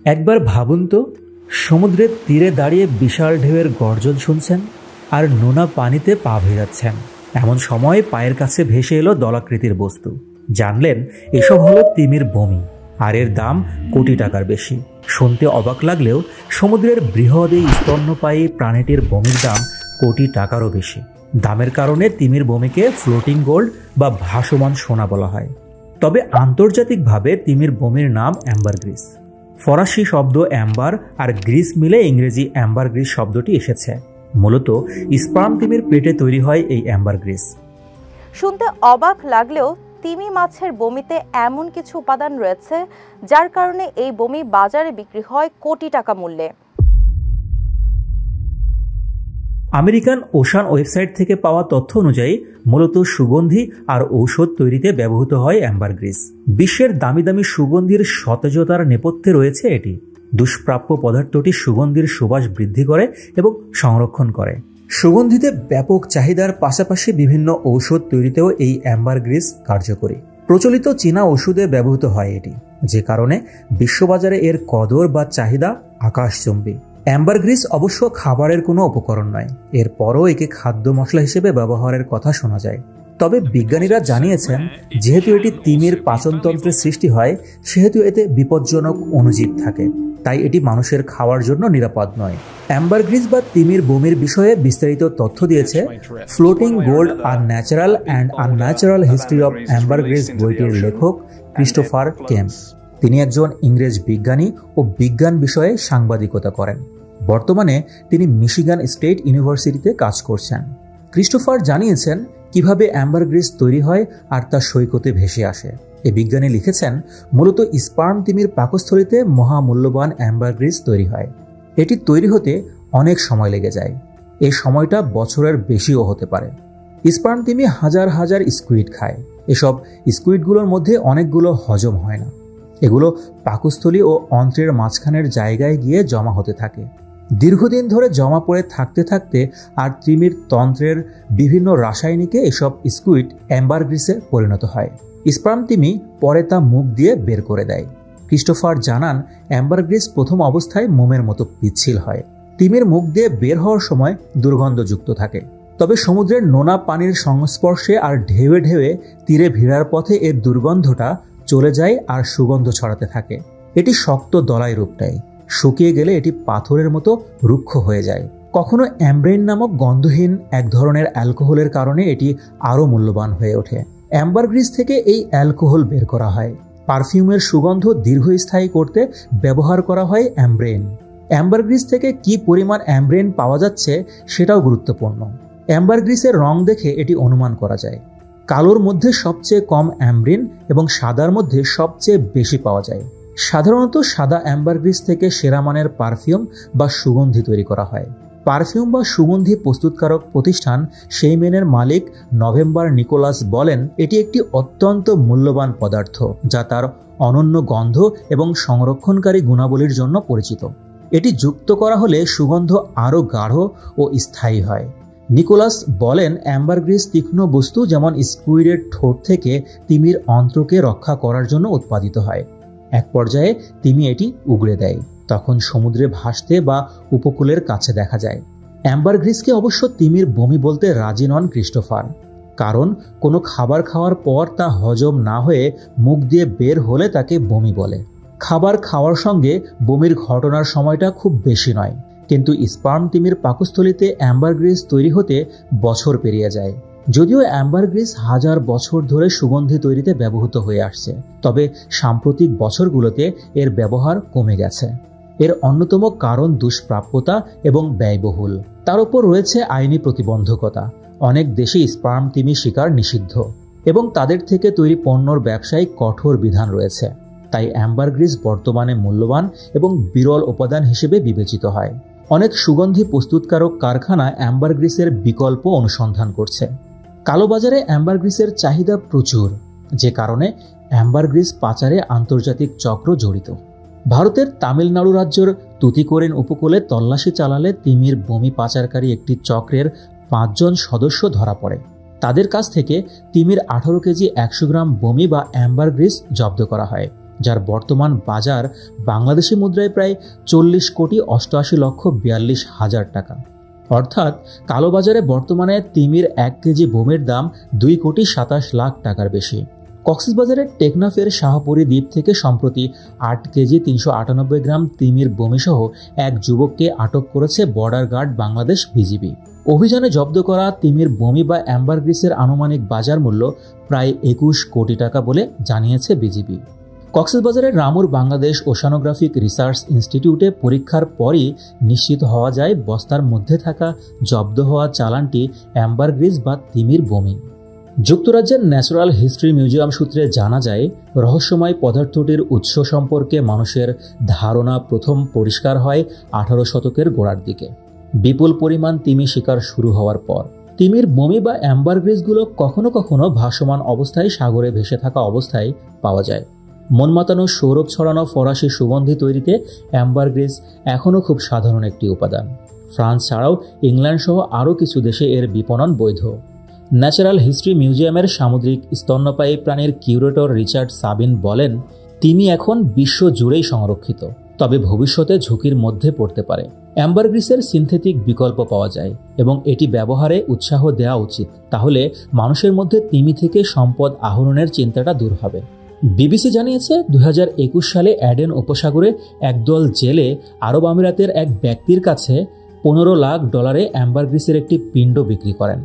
একবার ভাবুন তো, সমুদ্রের তীরে দাঁড়িয়ে বিশাল ঢেউয়ের গর্জন শুনছেন আর নোনা পানিতে পা ভেজাচ্ছেন। এমন সময় পায়ের কাছে ভেসে এলো দলাকৃতির বস্তু। জানলেন এসব হলো তিমির বমি, আর এর দাম কোটি টাকার বেশি। শুনতে অবাক লাগলেও সমুদ্রের বৃহৎ এই স্তন্যপায়ী প্রাণীটির বমির দাম কোটি টাকারও বেশি। দামের কারণে তিমির বমিকে ফ্লোটিং গোল্ড বা ভাসমান সোনা বলা হয়। তবে আন্তর্জাতিকভাবে তিমির বমির নাম অ্যাম্বারগ্রিস। ফরাসি শব্দ অ্যাম্বার আর গ্রিস মিলে ইংরেজি অ্যাম্বারগ্রিস শব্দটি এসেছে। মূলত স্পার্ম তিমির পেটে তৈরি হয় এই অ্যাম্বারগ্রিস। শুনতে অবাক লাগলেও তিমি মাছের বমিতে এমন কিছু উপাদান রয়েছে যার কারণে এই বমি বাজারে বিক্রি হয় কোটি টাকা মূল্যে। আমেরিকান ওশান ওয়েবসাইট থেকে পাওয়া তথ্য অনুযায়ী মূলত সুগন্ধি আর ঔষধ তৈরিতে ব্যবহৃত হয় অ্যাম্বারগ্রিস। বিশ্বের দামি দামি সুগন্ধির সতেজতার নেপথ্যে রয়েছে এটি। দুষ্প্রাপ্য পদার্থটি সুগন্ধির সুবাস বৃদ্ধি করে এবং সংরক্ষণ করে। সুগন্ধিতে ব্যাপক চাহিদার পাশাপাশি বিভিন্ন ঔষধ তৈরিতেও এই অ্যাম্বারগ্রিস কার্যকরী। প্রচলিত চীনা ওষুধে ব্যবহৃত হয় এটি, যে কারণে বিশ্ববাজারে এর কদর বা চাহিদা আকাশচুম্বী। অ্যাম্বারগ্রিস অবশ্য খাবারের কোনো উপকরণ নয়, এরপরও একে খাদ্য মশলা হিসেবে ব্যবহারের কথা শোনা যায়। তবে বিজ্ঞানীরা জানিয়েছেন যেহেতু এটি তিমির পাচনতন্ত্রের সৃষ্টি হয়, সেহেতু এতে বিপজ্জনক অণুজীব থাকে, তাই এটি মানুষের খাওয়ার জন্য নিরাপদ নয়। অ্যাম্বারগ্রিস বা তিমির বমির বিষয়ে বিস্তারিত তথ্য দিয়েছে ফ্লোটিং গোল্ড আর natural and unnatural history of ambergris বইটির লেখক ক্রিস্টোফার কেম্প। তিনি একজন ইংরেজ বিজ্ঞানী ও বিজ্ঞান বিষয়ে সাংবাদিকতা করেন। বর্তমানে তিনি মিশিগান স্টেট ইউনিভার্সিটিতে কাজ করছেন। ক্রিস্টোফার জানিয়েছেন কিভাবে অ্যাম্বারগ্রিস তৈরি হয় আর তা সৈকতে ভেসে আসে। এই বিজ্ঞানী লিখেছেন, মূলত স্পার্ম তিমির পাকস্থলীতে মহামূল্যবান অ্যাম্বারগ্রিস তৈরি হয়। এটি তৈরি হতে অনেক সময় লেগে যায়। এই সময়টা বছরের বেশিও হতে পারে। স্পার্ম তিমি হাজার হাজার স্কুইড খায়। এসব স্কুইডগুলোর মধ্যে অনেকগুলো হজম হয় না। এগুলো পাকস্থলী ও অন্ত্রের মাঝখানের জায়গায় গিয়ে জমা হতে থাকে। দীর্ঘদিন ধরে জমা পড়ে থাকতে থাকতে আর তিমির তন্ত্রের বিভিন্ন রাসায়নিকে এসব স্কুইড অ্যাম্বারগ্রিসে পরিণত হয়। স্পার্ম তিমি পরে তা মুখ দিয়ে বের করে দেয়। ক্রিস্টোফার জানান, অ্যাম্বারগ্রিস প্রথম অবস্থায় মোমের মতো পিচ্ছিল হয়। তিমির মুখ দিয়ে বের হওয়ার সময় দুর্গন্ধযুক্ত থাকে। তবে সমুদ্রের নোনা পানির সংস্পর্শে আর ঢেউয়ে ঢেউয়ে তীরে ভিড়ার পথে এর দুর্গন্ধটা চলে যায় আর সুগন্ধ ছড়াতে থাকে। এটি শক্ত দলাই রূপ নেয়। শুকিয়ে গেলে এটি পাথরের মতো রুক্ষ হয়ে যায়। কখনো অ্যামব্রেন নামক গন্ধহীন এক ধরনের অ্যালকোহলের কারণে এটি আরও মূল্যবান হয়ে ওঠে। অ্যাম্বারগ্রিস থেকে এই অ্যালকোহল বের করা হয়। পারফিউমের সুগন্ধ দীর্ঘস্থায়ী করতে ব্যবহার করা হয় অ্যামব্রেন। অ্যাম্বারগ্রিস থেকে কি পরিমাণ অ্যামব্রেন পাওয়া যাচ্ছে সেটাও গুরুত্বপূর্ণ। অ্যাম্বারগ্রিসের রং দেখে এটি অনুমান করা যায়। কালোর মধ্যে সবচেয়ে কম অ্যামব্রেন এবং সাদার মধ্যে সবচেয়ে বেশি পাওয়া যায়। সাধারণত সাদা অ্যাম্বারগ্রিস থেকে সেরা মানের পারফিউম বা সুগন্ধি তৈরি করা হয়। পারফিউম বা সুগন্ধি প্রস্তুতকারক প্রতিষ্ঠান সেইমেনের মালিক নভেম্বর নিকোলাস বলেন, এটি একটি অত্যন্ত মূল্যবান পদার্থ যা তার অনন্য গন্ধ এবং সংরক্ষণকারী গুণাবলীর জন্য পরিচিত। এটি যুক্ত করা হলে সুগন্ধ আরও গাঢ় ও স্থায়ী হয়। নিকোলাস বলেন, অ্যাম্বারগ্রিস তীক্ষ্ণ বস্তু যেমন স্কুইডের ঠোঁট থেকে তিমির অন্ত্রকে রক্ষা করার জন্য উৎপাদিত হয়। এক পর্যায়ে তিমি এটি উগড়ে দেয়, তখন সমুদ্রে ভাসতে বা উপকূলের কাছে দেখা যায়। অ্যাম্বারগ্রিসকে অবশ্য তিমির বমি বলতে রাজি নন ক্রিস্টোফার, কারণ কোনো খাবার খাওয়ার পর তা হজম না হয়ে মুখ দিয়ে বের হলে তাকে বমি বলে। খাবার খাওয়ার সঙ্গে বমির ঘটনার সময়টা খুব বেশি নয়, কিন্তু স্পার্ম তিমির পাকস্থলীতে অ্যাম্বারগ্রিস তৈরি হতে বছর পেরিয়ে যায়। যদিও অ্যাম্বারগ্রিস হাজার বছর ধরে সুগন্ধি তৈরিতে ব্যবহৃত হয়ে আসছে, তবে সাম্প্রতিক বছরগুলোতে এর ব্যবহার কমে গেছে। এর অন্যতম কারণ দুষ্প্রাপ্যতা এবং ব্যয়বহুল। তার উপর রয়েছে আইনি প্রতিবন্ধকতা। অনেক দেশে স্পার্ম তিমি শিকার নিষিদ্ধ এবং তাদের থেকে তৈরি পণ্যর ব্যবসায় কঠোর বিধান রয়েছে। তাই অ্যাম্বারগ্রিস বর্তমানে মূল্যবান এবং বিরল উপাদান হিসেবে বিবেচিত হয়। অনেক সুগন্ধি প্রস্তুতকারক কারখানা অ্যাম্বারগ্রিসের বিকল্প অনুসন্ধান করছে। কালোবাজারে অ্যাম্বারগ্রিসের চাহিদা প্রচুর, যে কারণে অ্যাম্বারগ্রিস পাচারে আন্তর্জাতিক চক্র জড়িত। ভারতের তামিলনাড়ু রাজ্যের তুতিকোরিন উপকূলে তল্লাশি চালালে তিমির বমি পাচারকারী একটি চক্রের 5 জন সদস্য ধরা পড়ে। তাদের কাছ থেকে তিমির 18 কেজি 100 গ্রাম বমি বা অ্যাম্বারগ্রিস জব্দ করা হয়। যার বর্তমান বাজার বাংলাদেশি মুদ্রায় প্রায় 40,88,42,000 টাকা। অর্থাৎ কালোবাজারে বর্তমানে তিমির 1 কেজি বোমের দাম 2,27,00,000 টাকার বেশি। কক্সবাজারের টেকনাফের শাহপুরী দ্বীপ থেকে সম্প্রতি 8 কেজি 398 গ্রাম তিমির বোমিসহ এক যুবককে আটক করেছে বর্ডার গার্ড বাংলাদেশ বিজিবি। অভিযানে জব্দ করা তিমির বোমি বা অ্যাম্বারগ্রিসের আনুমানিক বাজার মূল্য প্রায় 21 কোটি টাকা বলে জানিয়েছে বিজিবি। কক্সবাজারের রামুর বাংলাদেশ ওশানোগ্রাফিক রিসার্চ ইনস্টিটিউটে পরীক্ষার পরই নিশ্চিত হওয়া যায় বস্তার মধ্যে থাকা জব্দ হওয়া চালানটি অ্যাম্বারগ্রিস বা তিমির বোমি। যুক্তরাজ্যের ন্যাচারাল হিস্ট্রি মিউজিয়াম সূত্রে জানা যায়, রহস্যময় পদার্থটির উৎস সম্পর্কে মানুষের ধারণা প্রথম পরিষ্কার হয় 18 শতকের গোড়ার দিকে, বিপুল পরিমাণ তিমি শিকার শুরু হওয়ার পর। তিমির বোমি বা অ্যাম্বারগ্রিসগুলো কখনো কখনো ভাসমান অবস্থায় সাগরে ভেসে থাকা অবস্থায় পাওয়া যায়। মন মাতানো সৌরভ ছড়ানো ফরাসি সুগন্ধি তৈরিতে অ্যাম্বারগ্রিস এখনও খুব সাধারণ একটি উপাদান। ফ্রান্স ছাড়াও ইংল্যান্ড সহ আরও কিছু দেশে এর বিপণন বৈধ। ন্যাচারাল হিস্ট্রি মিউজিয়ামের সামুদ্রিক স্তন্যপায়ী প্রাণীর কিউরেটর রিচার্ড সাবিন বলেন, তিমি এখন বিশ্ব জুড়েই সংরক্ষিত, তবে ভবিষ্যতে ঝুঁকির মধ্যে পড়তে পারে। অ্যাম্বারগ্রিসের সিনথেটিক বিকল্প পাওয়া যায় এবং এটি ব্যবহারে উৎসাহ দেওয়া উচিত, তাহলে মানুষের মধ্যে তিমি থেকে সম্পদ আহরণের চিন্তাটা দূর হবে। বিবিসি জানিয়েছে 2021 সালে অ্যাডেন উপসাগরে একদল জেলে আরব আমিরাতের এক ব্যক্তির কাছে $15 লাখ অ্যাম্বারগ্রিসের একটি পিণ্ড বিক্রি করেন।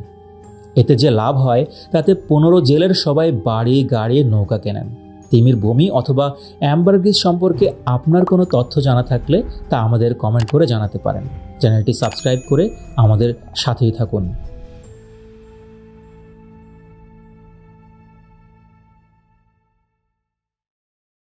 এতে যে লাভ হয় তাতে 15 জেলের সবাই বাড়ি, গাড়ি, নৌকা কেনেন। তিমির বোমি অথবা অ্যাম্বারগ্রিস সম্পর্কে আপনার কোনো তথ্য জানা থাকলে তা আমাদের কমেন্ট করে জানাতে পারেন। চ্যানেলটি সাবস্ক্রাইব করে আমাদের সাথেই থাকুন।